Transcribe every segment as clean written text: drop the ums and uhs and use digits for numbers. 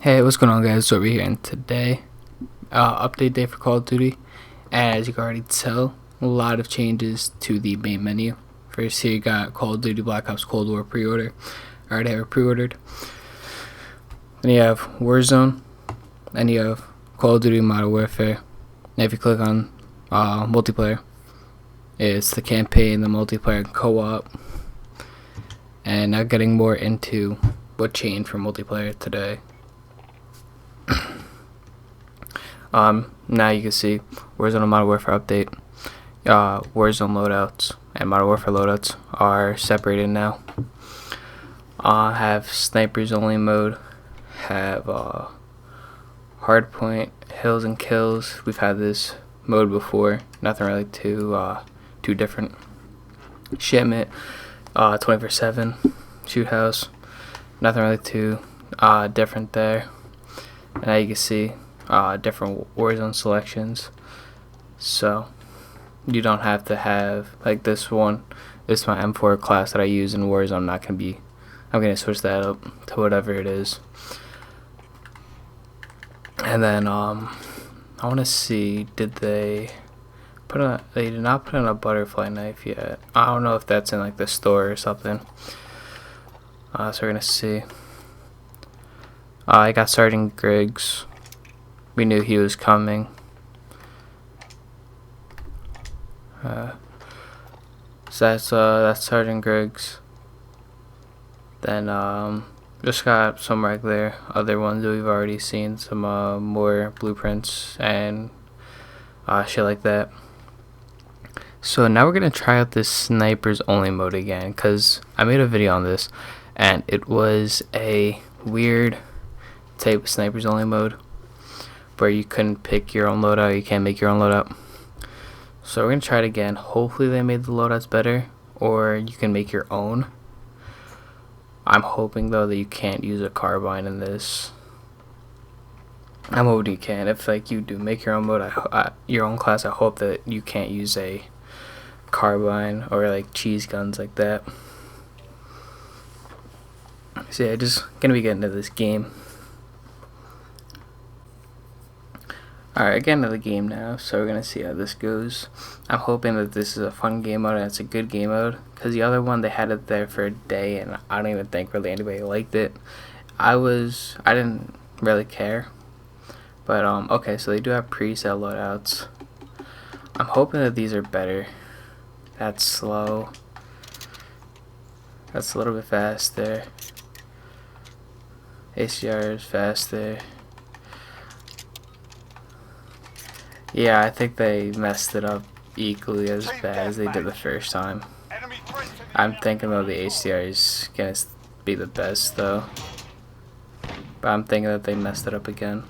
Hey, what's going on, guys? Over here, and today, update day for Call of Duty. And as you can already tell, a lot of changes to the main menu. First, here you got Call of Duty Black Ops Cold War pre-order. I already have it pre-ordered. Then you have Warzone, and you have Call of Duty Modern Warfare. And if you click on multiplayer, it's the campaign, the multiplayer, and co-op. And now getting more into what changed for multiplayer today. Now you can see Warzone and Modern Warfare update. Warzone loadouts and Modern Warfare loadouts are separated now. Have snipers only mode, have hardpoint, hills and kills. We've had this mode before, nothing really too different. Shipment, 24/7 shoot house, nothing really too different there. And now you can see different Warzone selections, so you don't have to have like this one. This is my M4 class that I use in Warzone. I'm gonna switch that up to whatever it is. And then I want to see, did they did not put in a butterfly knife yet. I don't know if that's in like the store or something. So we're gonna see. I got Sergeant Griggs. We knew he was coming. So that's Sergeant Griggs. Then just got some regular other ones that we've already seen, some more blueprints and shit like that. So now we're gonna try out this snipers only mode again, cause I made a video on this and it was a weird type of snipers only mode where you couldn't pick your own loadout, you can't make your own loadout. So we're gonna try it again. Hopefully they made the loadouts better, or you can make your own. I'm hoping though that you can't use a carbine in this. I'm hoping you can. If like you do make your own mode, your own class, I hope that you can't use a carbine or like cheese guns like that. So yeah, just gonna be getting into this game. Alright, getting into the game now, so we're gonna see how this goes. I'm hoping that this is a fun game mode and it's a good game mode, because the other one they had it there for a day and I don't even think really anybody liked it. I didn't really care. But okay, so they do have pre-sale loadouts. I'm hoping that these are better. That's slow. That's a little bit faster. ACR is faster. Yeah, I think they messed it up equally as bad as they did the first time. I'm thinking though the HDR is gonna be the best though, but I'm thinking that they messed it up again.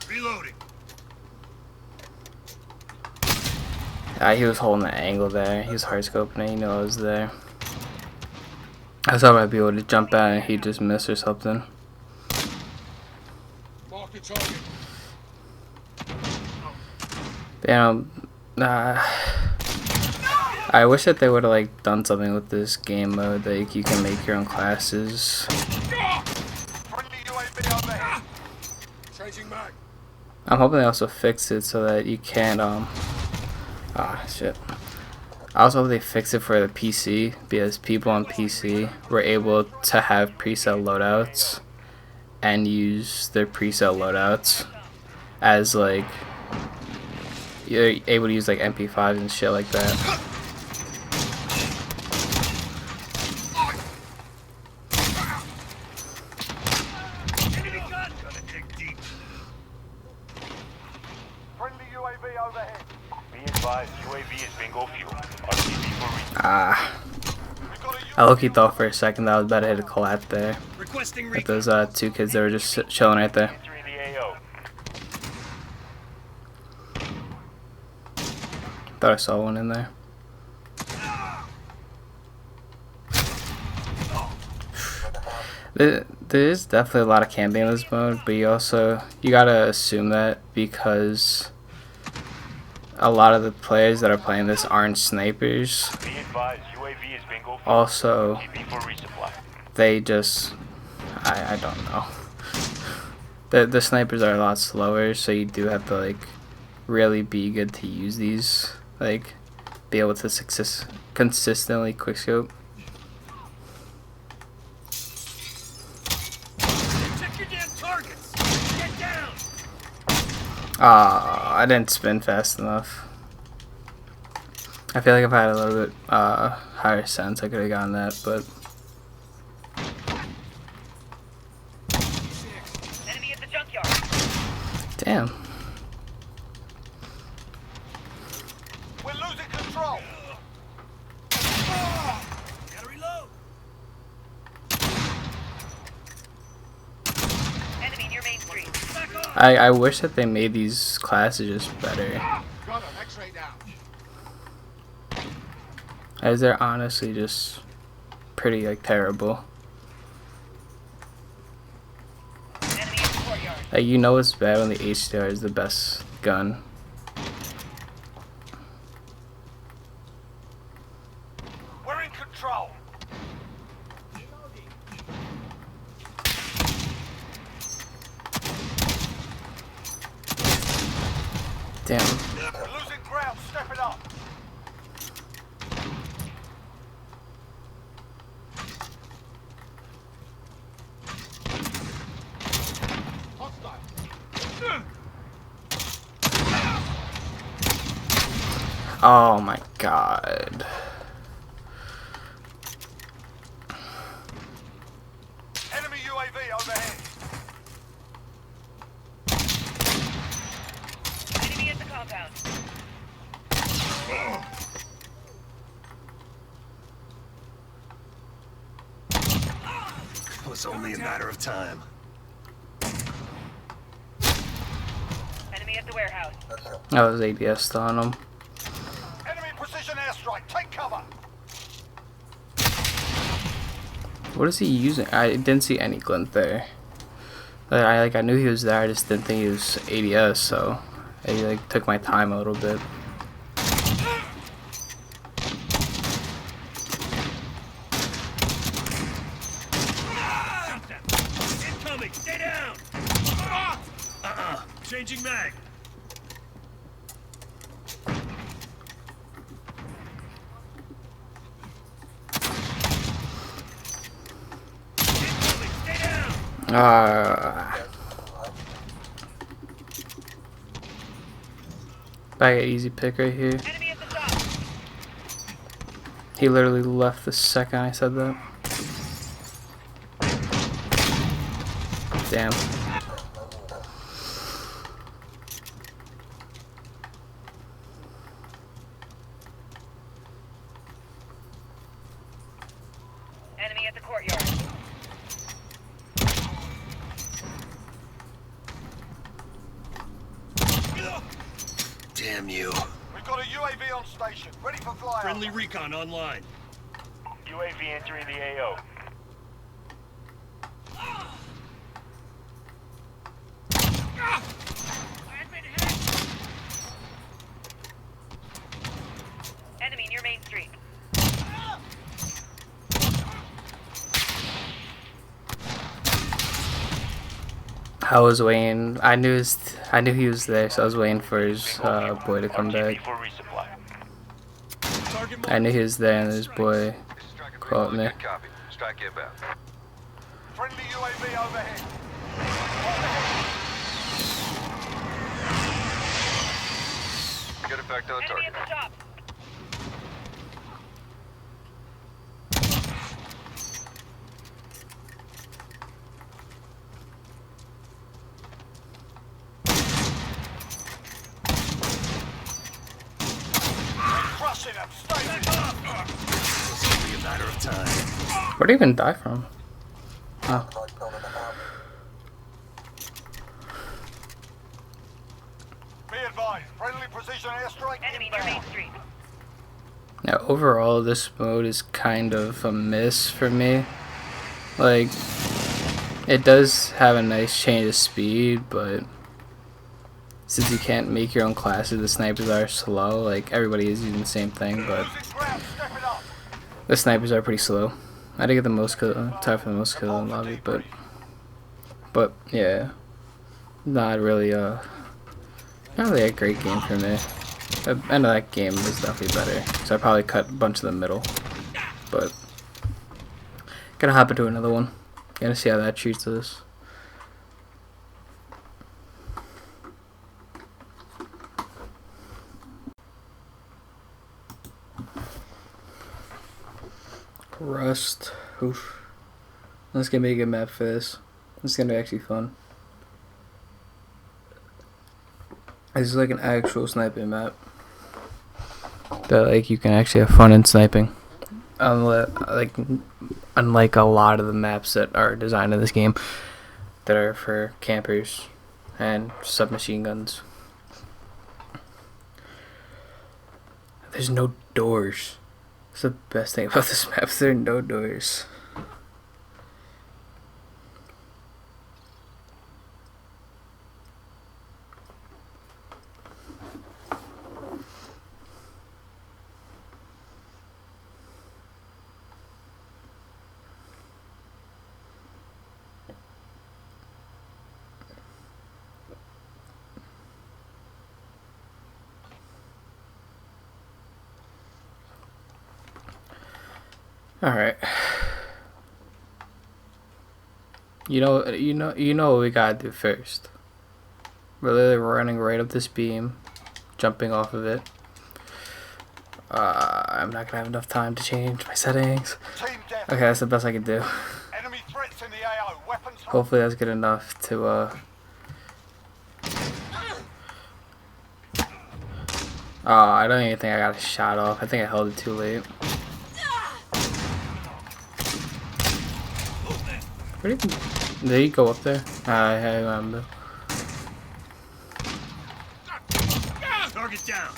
Reloading. He was holding the angle there. He was hard scoping it. You know I was there. I thought I'd be able to jump out and he just missed or something. Damn. I wish that they would have like done something with this game mode, like you can make your own classes. I'm hoping they also fix it so that you can't shit. I also hope they fix it for the PC, because people on PC were able to have pre-sale loadouts and use their pre-sale loadouts as like, you're able to use like MP5s and shit like that. I low-key thought for a second that I was about to hit a collab there. With those two kids that were just chilling right there. Thought I saw one in there. There is definitely a lot of camping in this mode, but you gotta assume that because a lot of the players that are playing this aren't snipers. Also, they just, I don't know. The snipers are a lot slower, so you do have to like really be good to use these, like be able to consistently quickscope. Check your damn targets. Get down. I didn't spin fast enough. I feel like if I had a little bit higher sense, I could have gotten that, but. Enemy at the junkyard. Damn. We're losing control. Gotta reload. Enemy near Main Street. I wish that they made these classes just better. Got him. X-ray down. As they're honestly just pretty like terrible. Enemy in the courtyard. Like, you know it's bad when the HDR is the best gun. We're in control. Damn. We're losing ground. Step it up. Oh my god. Enemy UAV overhead. Enemy at the compound. It was only a matter of time. Enemy at the warehouse. That was ADS on them. Enemy precision airstrike. Take cover. What is he using? I didn't see any glint there. I knew he was there. I just didn't think he was ADS, so I like took my time a little bit. Incoming! Stay down! Changing mag. Incoming! Stay down! I got easy pick right here. Enemy at the top. He literally left the second I said that. Damn. Enemy at the courtyard. Damn you. We've got a UAV on station, ready for flyover. Friendly recon online. UAV entering the AO. Enemy near Main Street. I was waiting. I knew he was there, so I was waiting for his boy to come back. For resupply. Target I knew he was there, and his boy called me. Copy. Strike inbound. Friendly UAV overhead. Good effect on Enemy target. at the top. Crushing them. Stay with them. It was only a matter of time. Where'd he even die from? Oh. Be advised. Friendly precision airstrike. Enemy near Main Street. Now, overall, this mode is kind of a miss for me. Like, it does have a nice change of speed, but since you can't make your own classes, the snipers are slow. Like everybody is using the same thing, but Losing ground. Step it up. the snipers are pretty slow. I didn't get the most kill, tied for the most kill in the lobby, but yeah, not really not really a great game for me. The end of that game was definitely better, so I probably cut a bunch of the middle, but gonna hop into another one. Gonna see how that treats us. Rust. Oof. That's gonna be a good map for this. It's gonna be actually fun. This is like an actual sniping map. That like you can actually have fun in sniping. Unlike a lot of the maps that are designed in this game that are for campers and submachine guns. There's no doors. That's the best thing about this map. There are no doors. All right. You know what we gotta do first. We're literally running right up this beam, jumping off of it. I'm not gonna have enough time to change my settings. Team death. Okay, that's the best I can do. Enemy threats in the AO. Weapons. Hopefully that's good enough to Oh, I don't even think I got a shot off. I think I held it too late. Where did he go up there? I remember. Target down.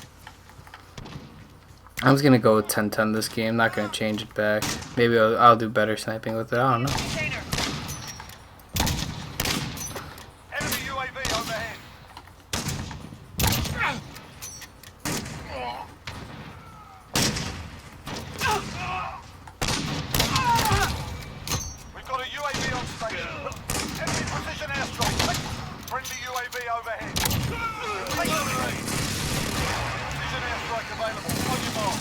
I was gonna go with 10-10 this game. Not gonna change it back. Maybe I'll do better sniping with it. I don't know. Enemy UAV overhead. We've got a UAV on station. Enemy precision airstrike. Friendly UAV overhead. Take the lead. Precision airstrike available. On your mark.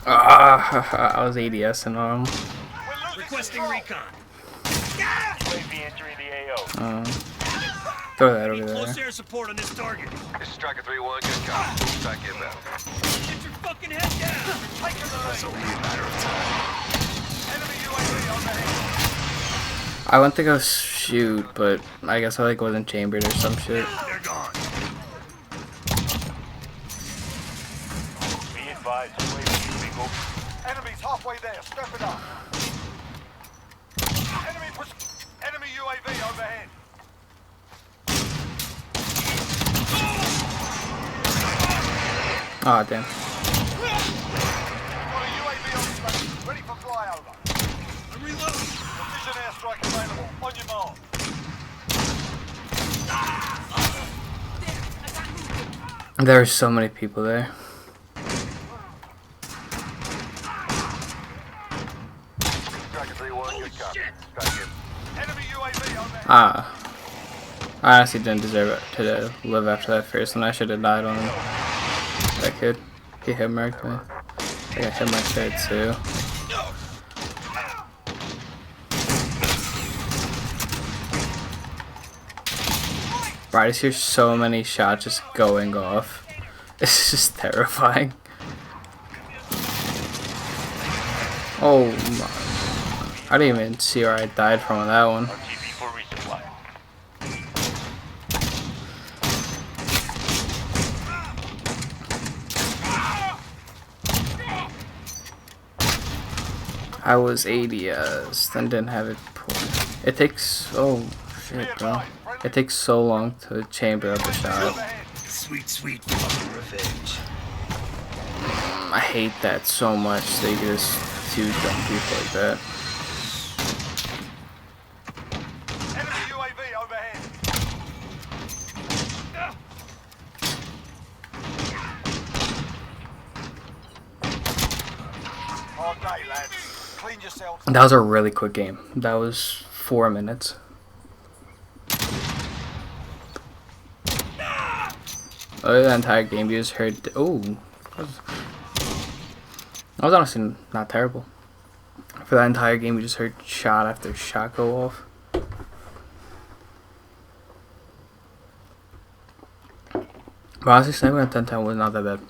I was ADSing on him. We're losing Requesting control. recon. UAV entering the AO. Throw that over Need there. close air support on this target. This is Striker 3-1, good cop. Strike inbound. Get your fucking head down. Taking the lead. Only a matter of time. Enemy UAV overhead. I went to go shoot, but I guess I wasn't chambered or some shit. They're gone. Be advised, UAV bingo. Enemies halfway there. Step it up. Enemy UAV overhead. Oh damn. Got a UAV on station. Ready for flyover. I'm reloading. Precision airstrike available. On your mark. There are so many people there. Striker 3-1, good cop. shit. Strike in. Enemy UAV overhead. I honestly didn't deserve it to live after that first one. I should have died on him. That kid. He hit marked me. I think I hit my head too. Bro, I just hear so many shots just going off. It's just terrifying. Oh my. I didn't even see where I died from on that one. RTB for resupply. I was ADS, then didn't have it pulled. It takes, oh shit bro. It takes so long to chamber up a shot. Sweet, sweet fucking revenge. I hate that so much. They just do dumb people like that. Enemy UAV overhead. Hard day, lads. Clean yourselves. That was a really quick game. That was 4 minutes. Oh, the entire game you just heard. Oh, that was honestly not terrible. For that entire game, we just heard shot after shot go off. But honestly, sniping at 10-10 was not that bad.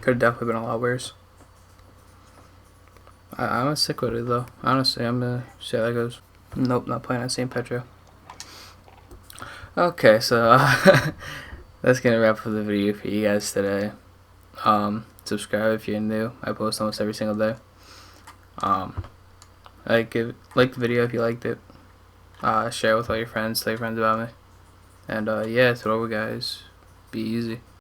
Could have definitely been a lot worse. I'm gonna stick with it though. Honestly, I'm gonna see how that goes. Nope, not playing at St. Petro. Okay, so that's gonna wrap up the video for you guys today. Subscribe if you're new. I post almost every single day. Like the video if you liked it. Share it with all your friends. Tell your friends about me. And yeah, it's over, guys. Be easy.